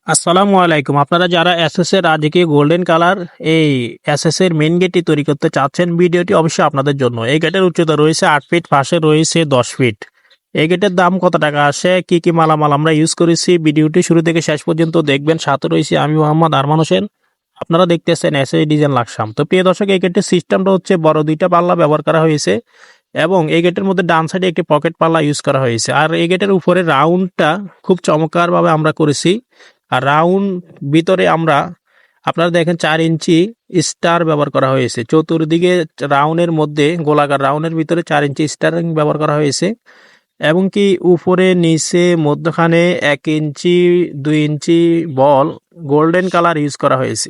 আসসালামু আলাইকুম। আপনারা যারা এসএস এর রাজকীয় গোল্ডেন কালার এই এসএস এর মেইন গেটটি তৈরি করতে চাচ্ছেন, ভিডিওটি অবশ্যই আপনাদের জন্য। এই গেটের উচ্চতা রয়েছে 8 ফিট, পাশে রয়েছে 10 ফিট। এই গেটের দাম কত টাকা আসে, কি কি মালামাল আমরা ইউজ করেছি, ভিডিওটি শুরু থেকে শেষ পর্যন্ত দেখবেন। সাথে রয়েছে আমি মোহাম্মদ আরমান হোসেন। আপনারা দেখতেছেন এসএস ডিজাইন লাকসাম। তো প্রিয় দর্শক, এই গেটের সিস্টেমটা হচ্ছে বড় দুইটা পাল্লা ব্যবহার করা হয়েছে এবং এই গেটের মধ্যে ডান সাইডে একটি পকেট পাল্লা ইউজ করা হয়েছে। আর এই গেটের উপরে রাউন্ডটা খুব চমৎকারভাবে আমরা করেছি। আর রাউন্ড ভিতরে আমরা আপনারা দেখেন 4 ইঞ্চি স্টার ব্যবহার করা হয়েছে। চতুর্দিকে রাউন্ডের মধ্যে গোলাকার রাউন্ডের ভিতরে 4 ইঞ্চি স্টারিং ব্যবহার করা হয়েছে এবং কি উপরে নিচে মধ্যখানে 1 ইঞ্চি 2 ইঞ্চি বল গোল্ডেন কালার ইউজ করা হয়েছে।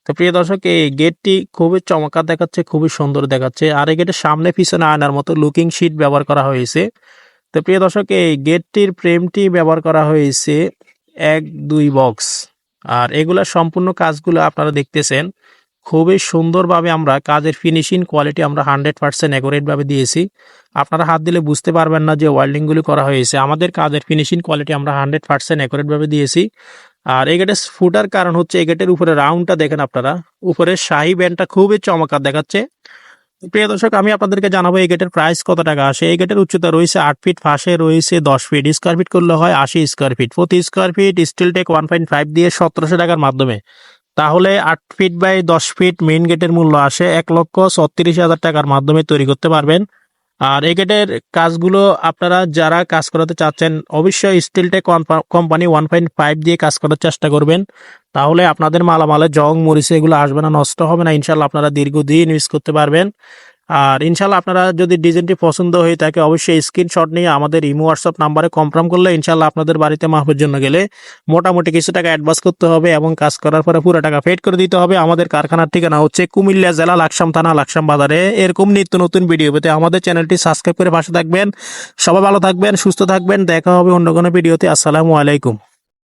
তো প্রিয় দর্শক, এই গেটটি খুবই চমৎকার দেখাচ্ছে, খুবই সুন্দর দেখাচ্ছে। আর এই গেটের সামনে পিছনে আয়নার মতো লুকিং শিট ব্যবহার করা হয়েছে। তো প্রিয় দর্শক, এই গেটটির ফ্রেমটি ব্যবহার করা হয়েছে 1-2 বক্স। আর এগুলা সম্পূর্ণ কাজগুলো আপনারা দেখতেছেন খুবই সুন্দরভাবে আমরা কাজের ফিনিশিং কোয়ালিটি আমরা 100% অ্যাকুরেট ভাবে দিয়েছি। আপনারা হাত দিলে বুঝতে পারবেন না যে ওয়েল্ডিংগুলি করা হয়েছে। আমাদের কাজের ফিনিশিং কোয়ালিটি আমরা 100% অ্যাকুরেট ভাবে দিয়েছি। আর এই গেটের ফুটার কারণ হচ্ছে এই গেটের উপরে রাউন্ডটা দেখেন আপনারা, উপরে শাহি ব্যান্ডটা খুবই চমৎকার দেখাচ্ছে। প্রিয় দর্শক, আমি আপনাদেরকে জানাবো এই গেটের প্রাইস কত টাকা আসে। এই গেটের উচ্চতা রয়েছে 8 ফিট, পাশে রয়েছে 10 ফিট। স্কোয়ার ফিট করলে হয় 80 স্কোয়ার ফিট। প্রতি স্কোয়ার ফিট স্টিল টেক 1.5 দিয়ে 1700 টাকার মাধ্যমে, তাহলে 8 ফিট বাই 10 ফিট মেইন গেটের মূল্য আসে 1,36,000 টাকার মাধ্যমে তৈরি করতে পারবেন। আর এই গেটের কাজগুলো আপনারা যারা কাজ করাতে চাচ্ছেন অবশ্যই স্টিলটেক কোম্পানি 1.5 দিয়ে কাজ করার চেষ্টা করবেন। তাহলে আপনাদের মালামালে জং মরিচে এগুলো আসবে না, নষ্ট হবে না। ইনশাল্লাহ আপনারা দীর্ঘদিন ইউজ করতে পারবেন। আর ইনশাল্লাহ আপনারা যদি ডিজাইনটি পছন্দ হয়ে থাকে অবশ্যই স্ক্রিনশট নিয়ে আমাদের ইমো হোয়াটসঅ্যাপ নাম্বারে কনফার্ম করলে ইনশাল্লাহ আপনাদের বাড়িতে মাপের জন্য গেলে মোটামুটি কিছু টাকা অ্যাডভান্স করতে হবে এবং কাজ করার পরে পুরো টাকা পেড করে দিতে হবে। আমাদের কারখানার ঠিকানা হচ্ছে কুমিল্লা জেলা লাকসাম থানা লাকসাম বাজারে। এরকম নিত্য নতুন ভিডিও পেতে আমাদের চ্যানেলটি সাবস্ক্রাইব করে পাশে থাকবেন। সবাই ভালো থাকবেন, সুস্থ থাকবেন। দেখা হবে অন্য কোনো ভিডিওতে। আসসালামু আলাইকুম।